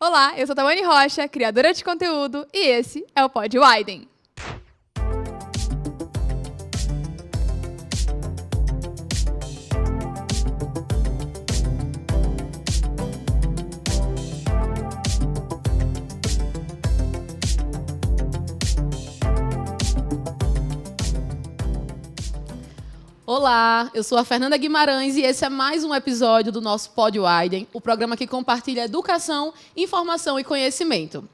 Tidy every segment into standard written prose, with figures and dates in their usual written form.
Olá, eu sou Tawane Rocha, criadora de conteúdo, e esse é o Pod Widen. Olá, eu sou a Fernanda Guimarães e esse é mais um episódio do nosso Pod Widen, o programa que compartilha educação, informação e conhecimento.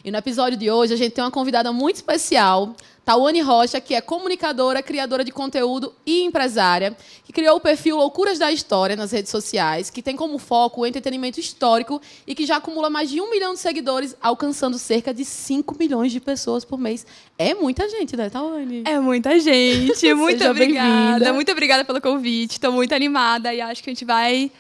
E no episódio de hoje a gente tem uma convidada muito especial, Tawane Rocha, que é comunicadora, criadora de conteúdo e empresária, que criou o perfil Loucuras da História nas redes sociais, que tem como foco o entretenimento histórico e que já acumula mais de 1 milhão de seguidores, alcançando cerca de 5 milhões de pessoas por mês. É muita gente, né, Tawane? É muita gente, muito Seja obrigada. bem-vinda. Muito obrigada pelo convite, estou muito animada e acho que a gente vai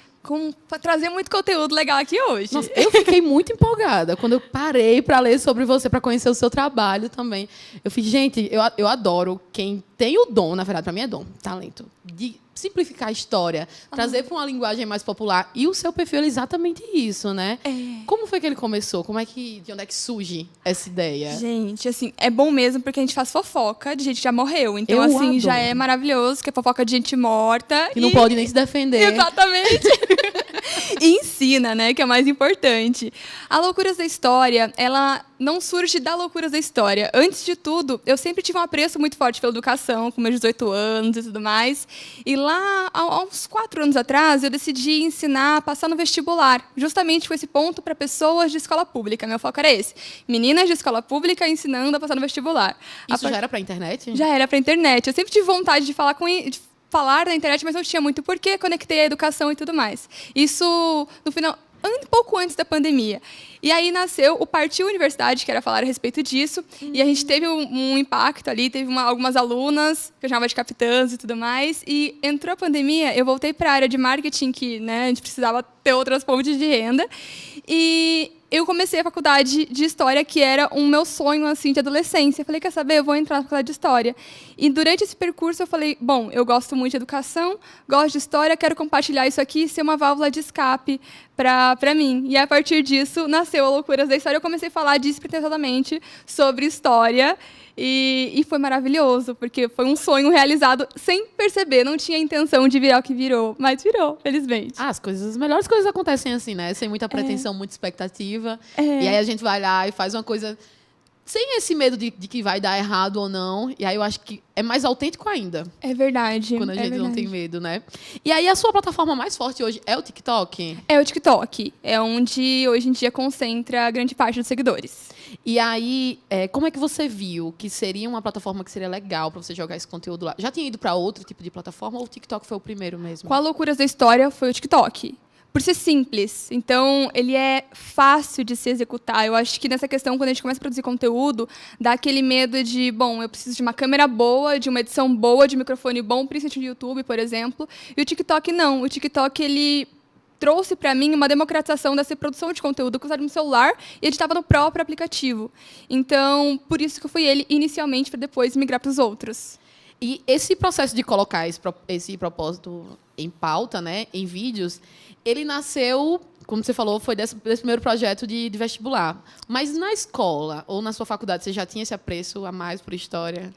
trazer muito conteúdo legal aqui hoje. Nossa, eu fiquei muito empolgada quando eu parei para ler sobre você, para conhecer o seu trabalho também. Eu fiz, gente, eu adoro quem tem o dom, na verdade, para mim é dom, talento, de simplificar a história, trazer para uma linguagem mais popular. E o seu perfil é exatamente isso, né? Como foi que ele começou? De onde é que surge essa ideia? Gente, assim, é bom mesmo porque a gente faz fofoca de gente que já morreu. Então, Eu assim, adoro. já é maravilhoso, que é fofoca de gente morta. Que não pode nem se defender. Exatamente. E ensina, né? Que é o mais importante. A Loucuras da História, ela não surge da Loucuras da História. Antes de tudo, eu sempre tive um apreço muito forte pela educação, com meus 18 anos e tudo mais. E lá, há uns 4 anos atrás, eu decidi ensinar a passar no vestibular. Justamente com esse ponto para pessoas de escola pública. Meu foco era esse. Meninas de escola pública ensinando a passar no vestibular. Isso já era para a internet? Já era para a internet. Eu sempre tive vontade de falar na internet, mas não tinha muito porquê, conectei a educação e tudo mais. Isso, no final, um pouco antes da pandemia. E aí nasceu o Partiu Universidade, que era falar a respeito disso, e a gente teve um impacto ali, teve algumas alunas, que eu chamava de capitãs e tudo mais, e entrou a pandemia, eu voltei para a área de marketing, que, né, a gente precisava ter outras fontes de renda, e eu comecei a faculdade de História, que era um meu sonho, assim, de adolescência. Eu falei, quer saber? Eu vou entrar na faculdade de História. E durante esse percurso eu falei, bom, eu gosto muito de educação, gosto de História, quero compartilhar isso aqui e ser uma válvula de escape para mim. E a partir disso nasceu a Loucuras da História. Eu comecei a falar despretensiosamente sobre História. E foi maravilhoso, porque foi um sonho realizado sem perceber. Não tinha intenção de virar o que virou, mas virou, felizmente. As melhores coisas acontecem assim, né? Sem muita pretensão, muita expectativa. E aí a gente vai lá e faz uma coisa sem esse medo de que vai dar errado ou não. E aí eu acho que é mais autêntico ainda. É verdade. Quando a gente não tem medo, né? E aí a sua plataforma mais forte hoje é o TikTok? É o TikTok. É onde hoje em dia concentra grande parte dos seguidores. E aí, como é que você viu que seria uma plataforma que seria legal para você jogar esse conteúdo lá? Já tinha ido para outro tipo de plataforma ou o TikTok foi o primeiro mesmo? Com a Loucuras da História foi o TikTok. Por ser simples. Então, ele é fácil de se executar. Eu acho que nessa questão, quando a gente começa a produzir conteúdo, dá aquele medo de, bom, eu preciso de uma câmera boa, de uma edição boa, de um microfone bom, principalmente no YouTube, por exemplo. E o TikTok não. O TikTok, ele trouxe para mim uma democratização dessa produção de conteúdo que eu usava no celular e editava no próprio aplicativo. Então, por isso que eu fui ele inicialmente, para depois migrar para os outros. E esse processo de colocar esse propósito em pauta, né, em vídeos, ele nasceu, como você falou, foi desse primeiro projeto de vestibular. Mas na escola ou na sua faculdade, você já tinha esse apreço a mais por história?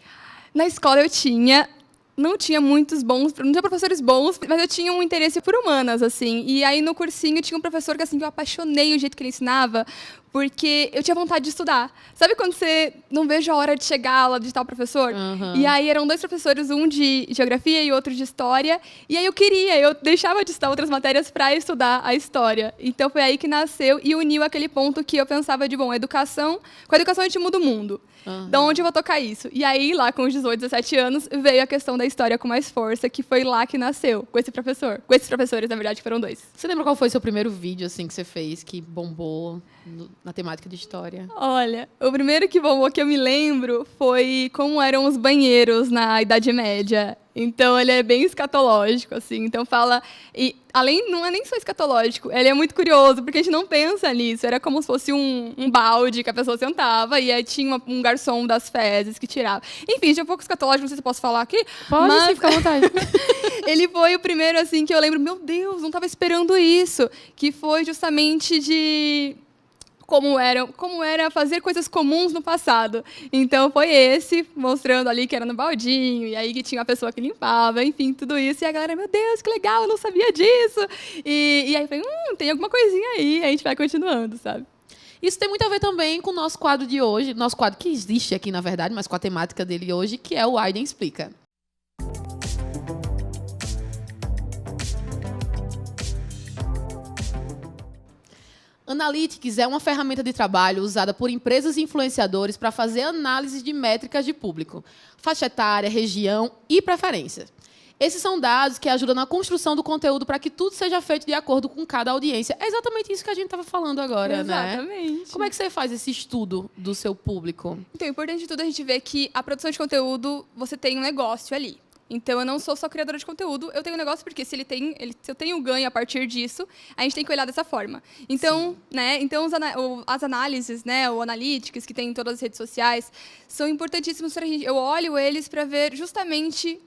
Na escola eu tinha. Não tinha muitos bons, não tinha professores bons, mas eu tinha um interesse por humanas, assim. E aí, no cursinho, tinha um professor que, assim, que eu apaixonei o jeito que ele ensinava, porque eu tinha vontade de estudar. Sabe quando você não vejo a hora de chegar a aula de tal professor? Uhum. E aí, eram 2 professores, um de geografia e outro de história. E aí, eu deixava de estudar outras matérias para estudar a história. Então, foi aí que nasceu e uniu aquele ponto que eu pensava de, bom, com a educação a gente muda o mundo. Uhum. De onde eu vou tocar isso? E aí, lá com os 18, 17 anos, veio a questão da história com mais força, que foi lá que nasceu, com esse professor. Com esses professores, na verdade, que foram 2. Você lembra qual foi o seu primeiro vídeo assim, que você fez, que bombou na temática de história? Olha, o primeiro que bombou que eu me lembro foi como eram os banheiros na Idade Média. Então, ele é bem escatológico, assim. Então, fala... E, não é nem só escatológico, ele é muito curioso, porque a gente não pensa nisso. Era como se fosse um balde que a pessoa sentava e aí tinha um garçom das fezes que tirava. Enfim, tinha um pouco escatológico, não sei se eu posso falar aqui. Pode, mas... sim, fica à vontade. Ele foi o primeiro, assim, que eu lembro, meu Deus, não estava esperando isso. Que foi justamente de... como era fazer coisas comuns no passado. Então, foi esse, mostrando ali que era no baldinho, e aí que tinha uma pessoa que limpava, enfim, tudo isso. E a galera, meu Deus, que legal, eu não sabia disso. E aí eu falei, tem alguma coisinha aí, a gente vai continuando, sabe? Isso tem muito a ver também com o nosso quadro de hoje, nosso quadro que existe aqui, na verdade, mas com a temática dele hoje, que é o Aiden Explica. Analytics é uma ferramenta de trabalho usada por empresas e influenciadores para fazer análise de métricas de público, faixa etária, região e preferências. Esses são dados que ajudam na construção do conteúdo para que tudo seja feito de acordo com cada audiência. É exatamente isso que a gente estava falando agora, né? Exatamente. Como é que você faz esse estudo do seu público? Então, o importante de tudo é a gente ver que a produção de conteúdo, você tem um negócio ali. Então, eu não sou só criadora de conteúdo, eu tenho um negócio porque se eu tenho ganho a partir disso, a gente tem que olhar dessa forma. Então, as análises, né, o analytics que tem em todas as redes sociais, são importantíssimos para a gente. Eu olho eles para ver justamente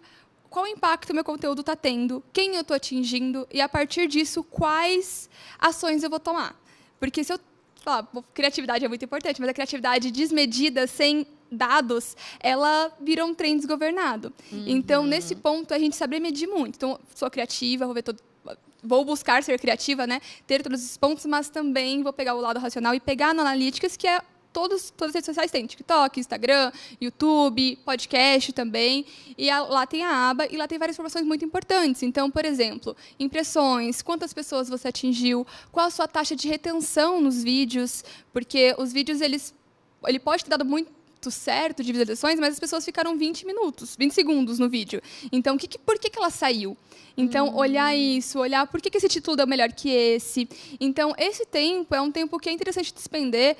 qual impacto o meu conteúdo está tendo, quem eu estou atingindo e, a partir disso, quais ações eu vou tomar. Porque se eu falar, criatividade é muito importante, mas a criatividade desmedida, sem dados, ela vira um trem desgovernado. Então, nesse ponto, a gente sabe medir muito. Então, sou criativa, vou buscar ser criativa, né? Ter todos esses pontos, mas também vou pegar o lado racional e pegar no Analytics, que é todas as redes sociais têm, TikTok, Instagram, YouTube, podcast também, e lá tem a aba, e lá tem várias informações muito importantes. Então, por exemplo, impressões, quantas pessoas você atingiu, qual a sua taxa de retenção nos vídeos, porque os vídeos, ele pode ter dado muito certo de visualizações, mas as pessoas ficaram 20 segundos no vídeo. Então, por que ela saiu? Então, olhar isso, olhar por que esse título é melhor que esse. Então, esse tempo é um tempo que é interessante despender,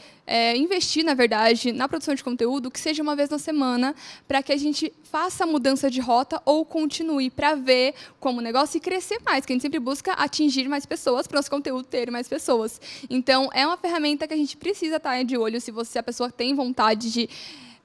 investir, na verdade, na produção de conteúdo, que seja uma vez na semana, para que a gente faça a mudança de rota ou continue para ver como o negócio e crescer mais, que a gente sempre busca atingir mais pessoas, para o nosso conteúdo ter mais pessoas. Então, é uma ferramenta que a gente precisa estar de olho se a pessoa tem vontade de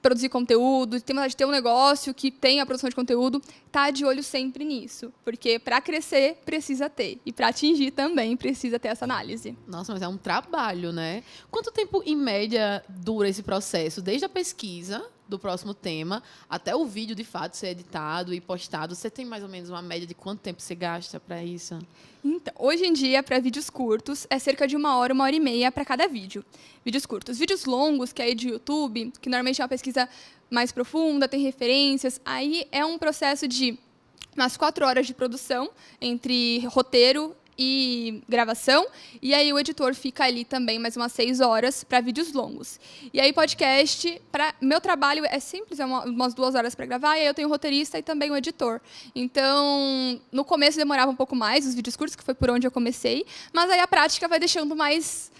produzir conteúdo, tem vontade de ter um negócio que tem a produção de conteúdo, tá de olho sempre nisso. Porque para crescer, precisa ter. E para atingir também, precisa ter essa análise. Nossa, mas é um trabalho, né? Quanto tempo, em média, dura esse processo? Desde a pesquisa do próximo tema até o vídeo, de fato, ser editado e postado. Você tem mais ou menos uma média de quanto tempo você gasta para isso? Então, hoje em dia, para vídeos curtos, é cerca de 1 hora e meia para cada vídeo. Vídeos curtos. Vídeos longos, que é de YouTube, que normalmente é uma pesquisa mais profunda, tem referências, aí é um processo de umas 4 horas de produção, entre roteiro e gravação, e aí o editor fica ali também mais umas 6 horas para vídeos longos. E aí podcast, meu trabalho é simples, é umas 2 horas para gravar, e aí eu tenho o roteirista e também o editor. Então, no começo demorava um pouco mais, os vídeos curtos, que foi por onde eu comecei, mas aí a prática vai deixando mais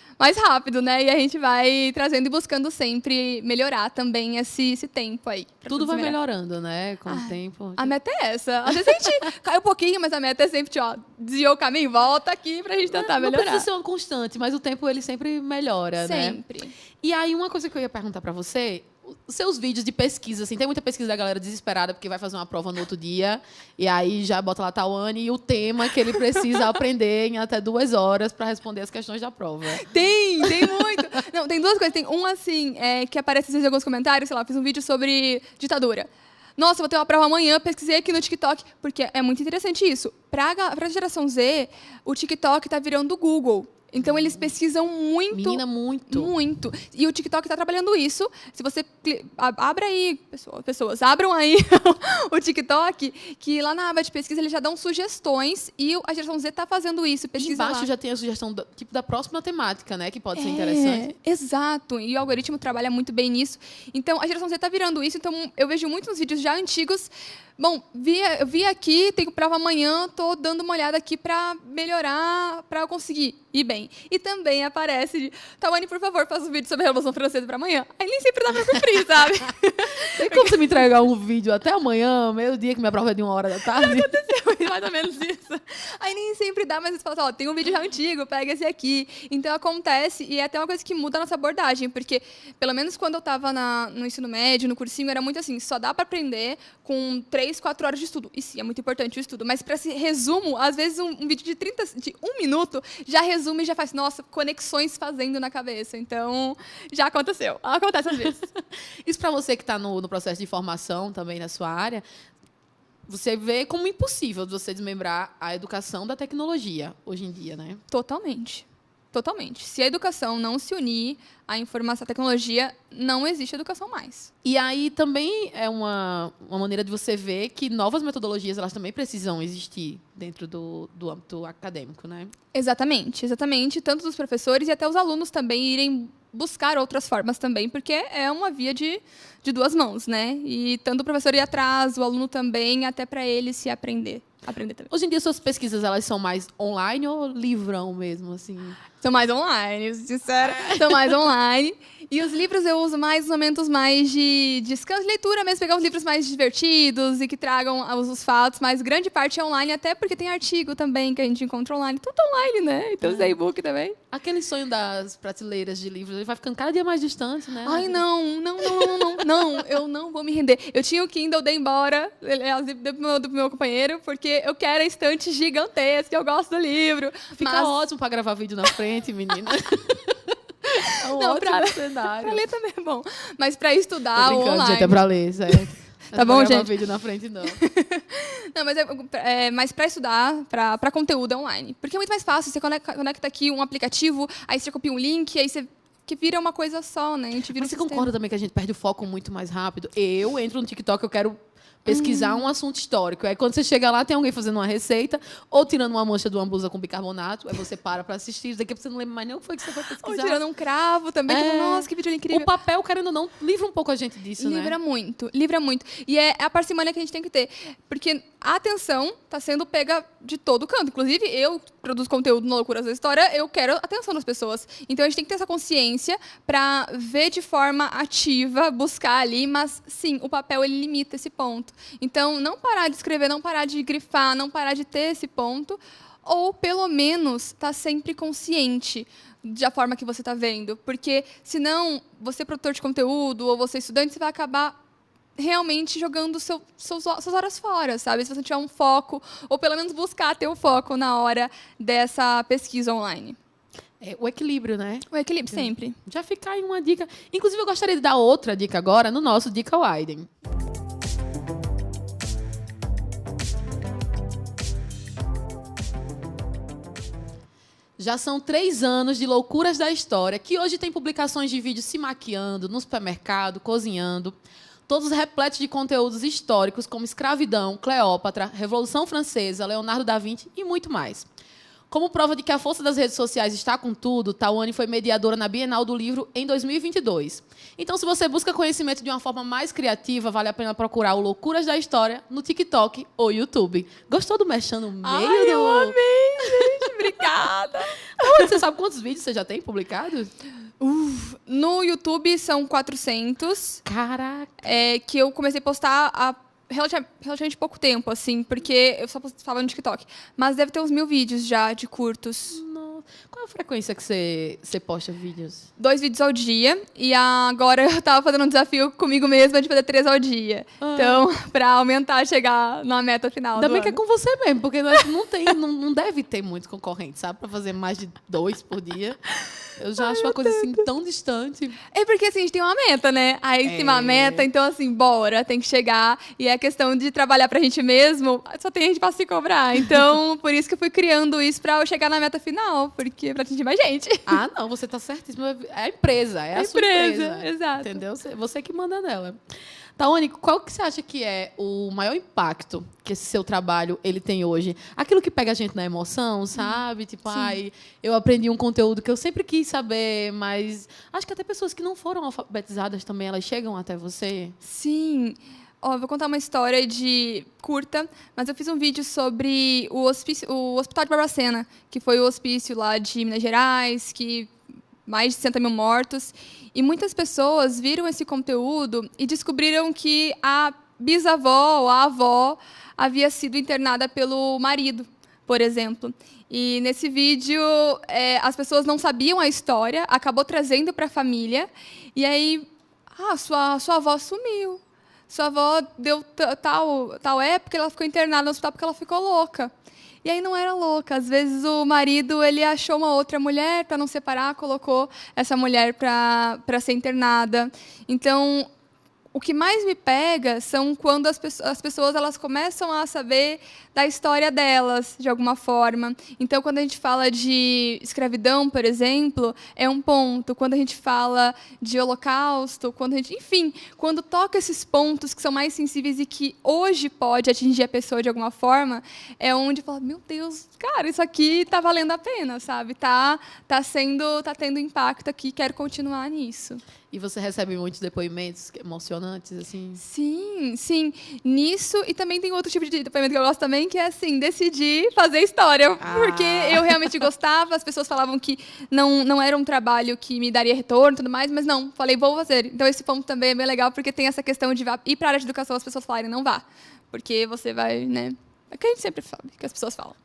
rápido, né? E a gente vai trazendo e buscando sempre melhorar também esse tempo aí. Tudo vai melhorando, né? Com o tempo. A meta é essa. Às vezes a gente cai um pouquinho, mas a meta é sempre, desviou o caminho, volta aqui pra gente tentar melhorar. Não precisa ser uma constante, mas o tempo, ele sempre melhora, né? Sempre. E aí, uma coisa que eu ia perguntar pra você, os seus vídeos de pesquisa, assim, tem muita pesquisa da galera desesperada porque vai fazer uma prova no outro dia e aí já bota lá Tawane e o tema que ele precisa aprender em até 2 horas para responder as questões da prova. Tem muito. Não, tem 2 coisas. Tem um, assim, que aparece às vezes em alguns comentários, sei lá, fiz um vídeo sobre ditadura. Nossa, vou ter uma prova amanhã, pesquisei aqui no TikTok, porque é muito interessante isso. Para a geração Z, o TikTok está virando o Google. Então, eles pesquisam muito. Menina, muito. Muito. E o TikTok está trabalhando isso. Se você abra aí, pessoas, abram aí o TikTok, que lá na aba de pesquisa eles já dão sugestões e a geração Z está fazendo isso. Pesquisa embaixo lá. já tem a sugestão da próxima temática, né? Que pode ser interessante. Exato. E o algoritmo trabalha muito bem nisso. Então, a geração Z está virando isso. Então, eu vejo muitos vídeos já antigos. Bom, vi aqui, tenho prova amanhã, estou dando uma olhada aqui para melhorar, para eu conseguir ir bem. E também aparece, Tawane, por favor, faça um vídeo sobre a Revolução Francesa para amanhã. Aí nem sempre dá para cumprir, sabe? Tem como você me entregar um vídeo até amanhã, meio-dia, que minha prova é de 1h da tarde? Já aconteceu mais ou menos isso. Aí nem sempre dá, mas você fala, tem um vídeo já antigo, pega esse aqui. Então acontece, e é até uma coisa que muda a nossa abordagem, porque pelo menos quando eu estava no ensino médio, no cursinho, era muito assim, só dá para aprender com 3, 4 horas de estudo. E sim, é muito importante o estudo, mas para esse resumo, às vezes um vídeo de 1 minuto já resume resumo e já faz, nossa, conexões fazendo na cabeça. Então, já aconteceu. Acontece às vezes. Isso para você que está no processo de formação também na sua área, você vê como impossível você desmembrar a educação da tecnologia hoje em dia, né? Totalmente. Totalmente. Se a educação não se unir à informação, à tecnologia, não existe educação mais. E aí também é uma maneira de você ver que novas metodologias elas também precisam existir dentro do âmbito acadêmico, né? Exatamente, exatamente. Tanto dos professores e até os alunos também irem buscar outras formas também, porque é uma via de duas mãos, né? E tanto o professor ir atrás, o aluno também, até para ele se aprender também. Hoje em dia, suas pesquisas elas são mais online ou livrão mesmo, assim? São mais online, sincera. São mais online. E os livros eu uso mais nos momentos mais de descanso de leitura mesmo, pegar os livros mais divertidos e que tragam os fatos, mas grande parte é online, até porque tem artigo também que a gente encontra online. Tudo online, né? Então usa e-book também. Aquele sonho das prateleiras de livros, ele vai ficando cada dia mais distante, né? Ai, não, eu não vou me render. Eu tinha o Kindle, dei embora, dei do meu companheiro, porque eu quero a estante gigantesca, eu gosto do livro. Fica ótimo para gravar vídeo na frente, menina. É um não, ótimo cenário. Pra ler também é bom. Mas pra estudar Tô brincando, online... gente, é pra ler, sério. Tá bom, gente? Não vídeo na frente, não. Não, mas para estudar, para conteúdo é online. Porque é muito mais fácil. Você conecta aqui um aplicativo, aí você copia um link, aí você... Que vira uma coisa só, né? A gente vira Mas você concorda também que a gente perde o foco muito mais rápido? Eu entro no TikTok, eu quero pesquisar um assunto histórico. Aí quando você chega lá, tem alguém fazendo uma receita ou tirando uma mancha de uma blusa com bicarbonato. Aí você para assistir. Daqui a pouco você não lembra mais nem o que foi que você foi pesquisar. Ou tirando um cravo também. Que, nossa, que vídeo incrível. O papel, querendo ou não, livra um pouco a gente disso, né? Livra muito, livra muito. E é a parcimônia que a gente tem que ter. Porque a atenção está sendo pega de todo canto. Inclusive, eu produzo conteúdo no Loucuras da História, eu quero a atenção das pessoas. Então, a gente tem que ter essa consciência para ver de forma ativa, buscar ali, mas, sim, o papel, ele limita esse ponto. Então, não parar de escrever, não parar de grifar, não parar de ter esse ponto, ou, pelo menos, estar sempre consciente da forma que você está vendo. Porque, senão, você, produtor de conteúdo, ou você, estudante, você vai acabar realmente jogando suas horas fora, sabe? Se você tiver um foco, ou pelo menos buscar ter o foco na hora dessa pesquisa online. É o equilíbrio, né? O equilíbrio, sempre. Já fica aí uma dica. Inclusive, eu gostaria de dar outra dica agora no nosso Dica Widen. Já são 3 anos de Loucuras da História, que hoje tem publicações de vídeos se maquiando, no supermercado, cozinhando, todos repletos de conteúdos históricos como escravidão, Cleópatra, Revolução Francesa, Leonardo da Vinci e muito mais. Como prova de que a força das redes sociais está com tudo, Tawane foi mediadora na Bienal do Livro em 2022. Então, se você busca conhecimento de uma forma mais criativa, vale a pena procurar o Loucuras da História no TikTok ou YouTube. Gostou do Mexendo no meio? Ai, eu amei, gente. Obrigada. Então, você sabe quantos vídeos você já tem publicados? No YouTube são 400. Caraca. Que eu comecei a postar há relativamente pouco tempo, assim, porque eu só postava no TikTok. Mas deve ter uns 1000 vídeos já de curtos. Nossa. Qual é a frequência que você posta vídeos? 2 vídeos ao dia. E agora eu tava fazendo um desafio comigo mesma de fazer 3 ao dia. Então, pra aumentar, chegar na meta final. Ainda bem que é ano. com você mesmo, porque nós não deve ter muitos concorrentes, sabe? Pra fazer mais de 2 por dia. Eu já acho uma coisa assim tão distante. É porque assim, a gente tem uma meta, né? Aí tem uma meta, então assim, bora, tem que chegar. E é questão de trabalhar pra gente mesmo, só tem gente pra se cobrar. Então, por isso que eu fui criando isso pra eu chegar na meta final, porque pra atingir mais gente. Ah, não, você tá certíssimo. É a empresa, é a sua empresa. Exato. Entendeu? Você que manda nela. Tawane, qual que você acha que é o maior impacto que esse seu trabalho ele tem hoje? Aquilo que pega a gente na emoção, sabe? Tipo, ai, eu aprendi um conteúdo que eu sempre quis saber, mas acho que até pessoas que não foram alfabetizadas também, elas chegam até você. Sim. Eu vou contar uma história de curta, mas eu fiz um vídeo sobre o Hospital de Barbacena, que foi o hospício lá de Minas Gerais, que mais de 60 mil mortos. E muitas pessoas viram esse conteúdo e descobriram que a bisavó ou a avó havia sido internada pelo marido, por exemplo. E nesse vídeo, as pessoas não sabiam a história, acabou trazendo para a família. E aí, sua avó sumiu. Sua avó deu tal época, ela ficou internada no hospital porque ela ficou louca. E aí não era louca. Às vezes o marido ele achou uma outra mulher para não separar, colocou essa mulher para ser internada. Então, o que mais me pega são quando as pessoas elas começam a saber da história delas, de alguma forma. Então, quando a gente fala de escravidão, por exemplo, é um ponto. Quando a gente fala de holocausto, enfim, quando toca esses pontos que são mais sensíveis e que hoje pode atingir a pessoa de alguma forma, é onde fala, meu Deus, cara, isso aqui tá valendo a pena, sabe? Tá tendo impacto aqui, quero continuar nisso. E você recebe muitos depoimentos emocionantes, assim? Sim, sim. Nisso, e também tem outro tipo de depoimento que eu gosto também, que é assim, decidir fazer história. Porque eu realmente gostava, as pessoas falavam que não era um trabalho que me daria retorno e tudo mais, mas não, falei, vou fazer. Então esse ponto também é bem legal, porque tem essa questão de ir para a área de educação, as pessoas falarem, não vá. Porque você vai, né? É que a gente sempre sabe, que as pessoas falam.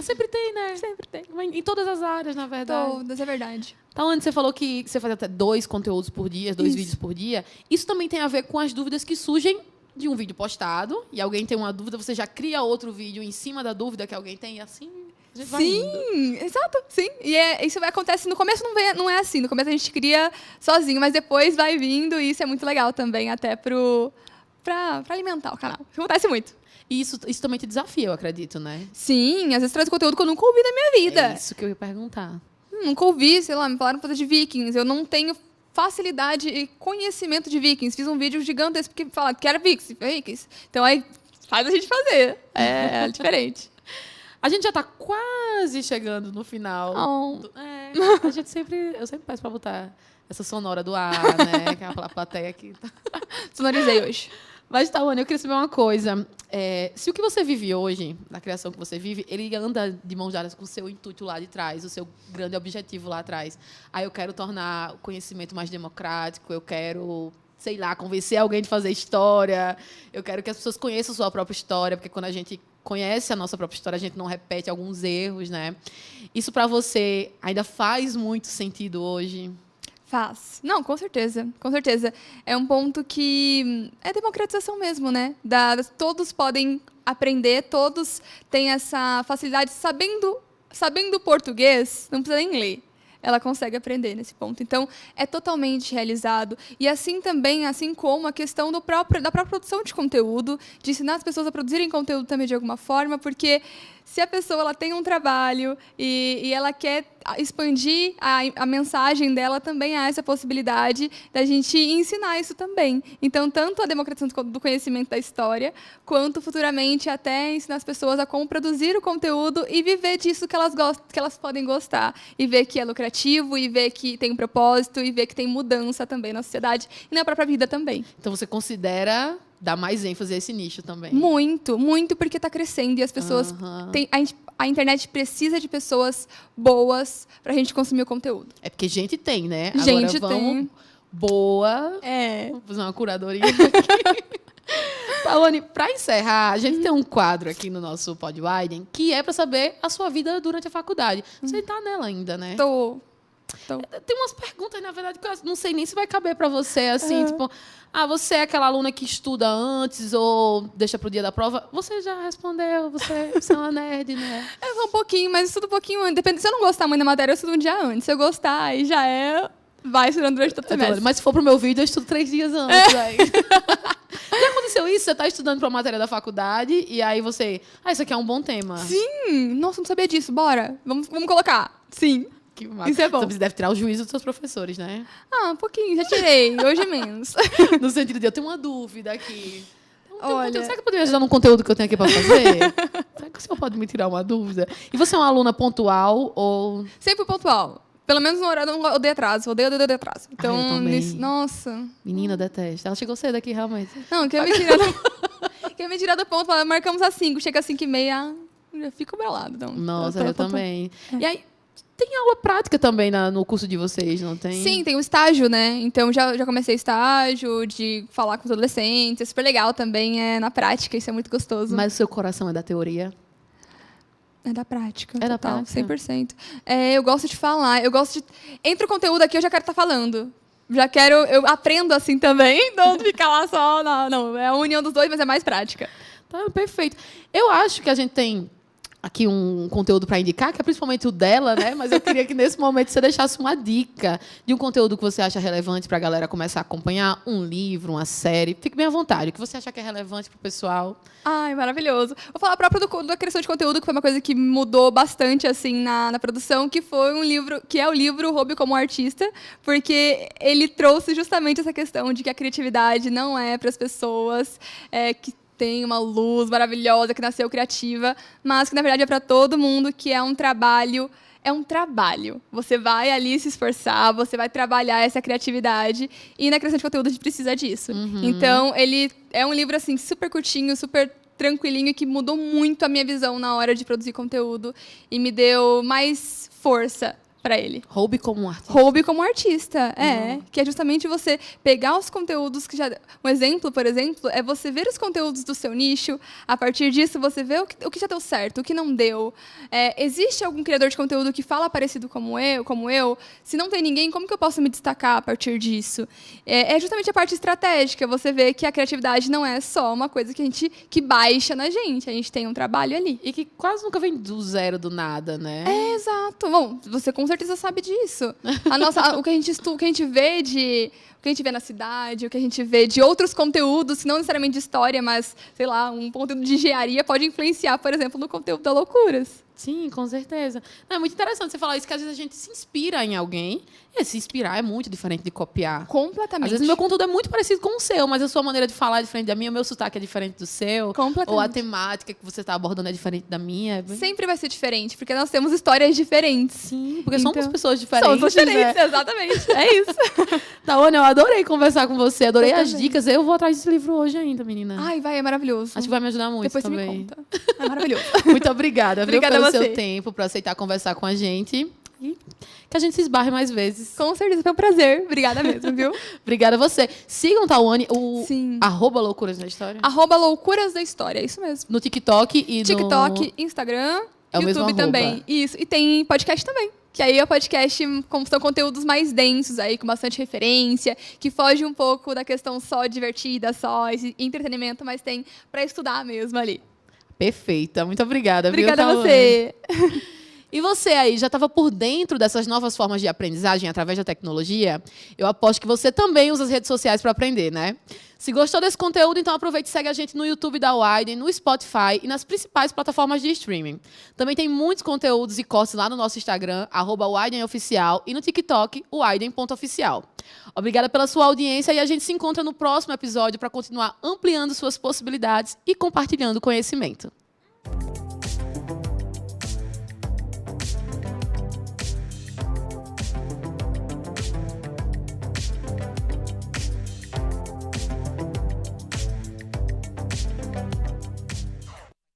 Sempre tem, né? Sempre tem. Em todas as áreas, na verdade. Todas, é verdade. Então, antes você falou que você faz até 2 conteúdos por dia, 2 vídeos por dia. Isso também tem a ver com as dúvidas que surgem de um vídeo postado, e alguém tem uma dúvida, você já cria outro vídeo em cima da dúvida que alguém tem, e assim a gente vai indo. Sim, exato, sim. E isso acontece, no começo não é assim, no começo a gente cria sozinho, mas depois vai vindo, e isso é muito legal também, até pra alimentar o canal. Isso acontece muito. E isso também te desafia, eu acredito, né? Sim, às vezes traz conteúdo que eu nunca ouvi na minha vida. É isso que eu ia perguntar. Nunca ouvi, sei lá, me falaram pra fazer de Vikings. Eu não tenho facilidade e conhecimento de Vikings. Fiz um vídeo gigantesco porque falaram que era Vikings. Então aí faz a gente fazer. É diferente. A gente já tá quase chegando no final. Eu sempre peço pra botar essa sonora do ar, né? Aquela plateia aqui. Sonorizei hoje. Mas, Tawane, eu queria saber uma coisa. Se o que você vive hoje, na criação que você vive, ele anda de mãos dadas com o seu intuito lá de trás, o seu grande objetivo lá atrás. Aí eu quero tornar o conhecimento mais democrático, eu quero, sei lá, convencer alguém de fazer história, eu quero que as pessoas conheçam a sua própria história, porque quando a gente conhece a nossa própria história, a gente não repete alguns erros, né? Isso, para você, ainda faz muito sentido hoje? Faz. Não, com certeza. Com certeza. É um ponto que é democratização mesmo, né? Todos podem aprender, todos têm essa facilidade. Sabendo português, não precisa nem ler. Ela consegue aprender nesse ponto. Então, é totalmente realizado. E assim também, assim como a questão da própria produção de conteúdo, de ensinar as pessoas a produzirem conteúdo também de alguma forma, porque se a pessoa ela tem um trabalho e ela quer expandir a mensagem dela, também há essa possibilidade da gente ensinar isso também. Então, tanto a democratização do conhecimento da história, quanto futuramente até ensinar as pessoas a como produzir o conteúdo e viver disso que elas gostam, que elas podem gostar. E ver que é lucrativo, e ver que tem um propósito, e ver que tem mudança também na sociedade e na própria vida também. Então, você considera dar mais ênfase a esse nicho também? Muito, muito, porque está crescendo e as pessoas... A internet precisa de pessoas boas para a gente consumir o conteúdo. É porque gente tem, né? Gente Agora vamos tem. Boa. Vamos fazer uma curadoria aqui. Tawane, para encerrar, a gente tem um quadro aqui no nosso Pod Widen que é para saber a sua vida durante a faculdade. Você está nela ainda, né? Tô. Tem umas perguntas, na verdade, que eu não sei nem se vai caber para você, assim, tipo... você é aquela aluna que estuda antes ou deixa para o dia da prova? Você já respondeu, você é uma nerd, né? Um pouquinho, mas estudo um pouquinho antes. Depende, se eu não gostar muito da matéria, eu estudo um dia antes. Se eu gostar, aí já vai estudando durante todo o semestre. Mas se for pro meu vídeo, eu estudo 3 dias antes. Aí. Já aconteceu isso? Você está estudando para a matéria da faculdade e aí você... isso aqui é um bom tema. Sim! Nossa, não sabia disso. Bora. Vamos colocar. Sim. Que massa. Isso é bom. Você deve tirar o juízo dos seus professores, né? Um pouquinho. Já tirei. Hoje menos. No sentido de, eu tenho uma dúvida aqui. Olha... Será que eu poderia ajudar num conteúdo que eu tenho aqui para fazer? Será que o senhor pode me tirar uma dúvida? E você é uma aluna pontual ou... Sempre pontual. Pelo menos no horário eu não odeio atraso. Odeio atraso. Então, eu também. Nossa. Menina, detesta. Ela chegou cedo aqui, realmente. Não, quer me tirar do ponto. Marcamos às 5. Chega às 5h30, já fico bralado. Então, nossa, eu também. E aí, tem aula prática também no curso de vocês, não tem? Sim, tem o estágio, né? Então, já comecei estágio, de falar com os adolescentes. É super legal também, na prática. Isso é muito gostoso. Mas o seu coração é da teoria? É da prática. É da prática. 100%. Eu gosto de falar. Entre o conteúdo aqui, eu já quero estar falando. Eu aprendo assim também. Não ficar lá só... Não, é a união dos dois, mas é mais prática. Tá, perfeito. Eu acho que a gente tem aqui um conteúdo para indicar, que é principalmente o dela, né? Mas eu queria que nesse momento você deixasse uma dica de um conteúdo que você acha relevante para a galera começar a acompanhar, um livro, uma série. Fique bem à vontade. O que você acha que é relevante para o pessoal? Ai, maravilhoso. Vou falar próprio da criação de conteúdo, que foi uma coisa que mudou bastante, assim, na produção, que foi um livro, que é o livro Roube como Artista, porque ele trouxe justamente essa questão de que a criatividade não é para as pessoas que tem uma luz maravilhosa, que nasceu criativa, mas que, na verdade, é para todo mundo, que é um trabalho. É um trabalho. Você vai ali se esforçar, você vai trabalhar essa criatividade, e na criação de conteúdo a gente precisa disso. Então, ele é um livro, assim, super curtinho, super tranquilinho, que mudou muito a minha visão na hora de produzir conteúdo e me deu mais força para ele. Roube como um artista. Roube como artista, que é justamente você pegar os conteúdos que já... Um exemplo, por exemplo, é você ver os conteúdos do seu nicho, a partir disso você vê o que já deu certo, o que não deu. Existe algum criador de conteúdo que fala parecido como eu? Se não tem ninguém, como que eu posso me destacar a partir disso? É justamente a parte estratégica, você vê que a criatividade não é só uma coisa que baixa na gente, a gente tem um trabalho ali. E que quase nunca vem do zero, do nada, né? Exato. Bom, você com certeza sabe disso. O que a gente vê na cidade, o que a gente vê de outros conteúdos, que não necessariamente de história, mas, sei lá, um conteúdo de engenharia pode influenciar, por exemplo, no conteúdo da Loucuras. Sim, com certeza. Não, é muito interessante você falar isso, que às vezes a gente se inspira em alguém, e se inspirar é muito diferente de copiar. Completamente. Às vezes o meu conteúdo é muito parecido com o seu, mas a sua maneira de falar é diferente da minha, o meu sotaque é diferente do seu. Completamente. Ou a temática que você está abordando é diferente da minha. Sempre vai ser diferente, porque nós temos histórias diferentes. Sim, porque somos pessoas diferentes. Somos diferentes, né? Exatamente. É isso. Tawane, eu adorei conversar com você, adorei Eu as também. dicas. Eu vou atrás desse livro hoje ainda, menina. Ai, é maravilhoso. Acho que vai me ajudar muito Depois também. você me conta. É maravilhoso. Muito obrigada, viu, Obrigada pelo a você. seu tempo, por aceitar conversar com a gente. E que a gente se esbarre mais vezes. Com certeza, foi um prazer. Obrigada mesmo, viu? Obrigada a você. Sigam Tawane, Sim. @loucuras na história. @loucuras da história, isso mesmo. No TikTok e TikTok, Instagram, É o mesmo YouTube arroba. também. Isso. E tem podcast também. Que aí é podcast, são conteúdos mais densos, aí, com bastante referência, que foge um pouco da questão só divertida, só esse entretenimento, mas tem para estudar mesmo ali. Perfeita. Muito obrigada. Obrigada viu, a você. E você aí, já estava por dentro dessas novas formas de aprendizagem através da tecnologia? Eu aposto que você também usa as redes sociais para aprender, né? Se gostou desse conteúdo, então aproveite e segue a gente no YouTube da Widen, no Spotify e nas principais plataformas de streaming. Também tem muitos conteúdos e cortes lá no nosso Instagram, @WidenOficial, e no TikTok, widen.oficial. Obrigada pela sua audiência e a gente se encontra no próximo episódio para continuar ampliando suas possibilidades e compartilhando conhecimento.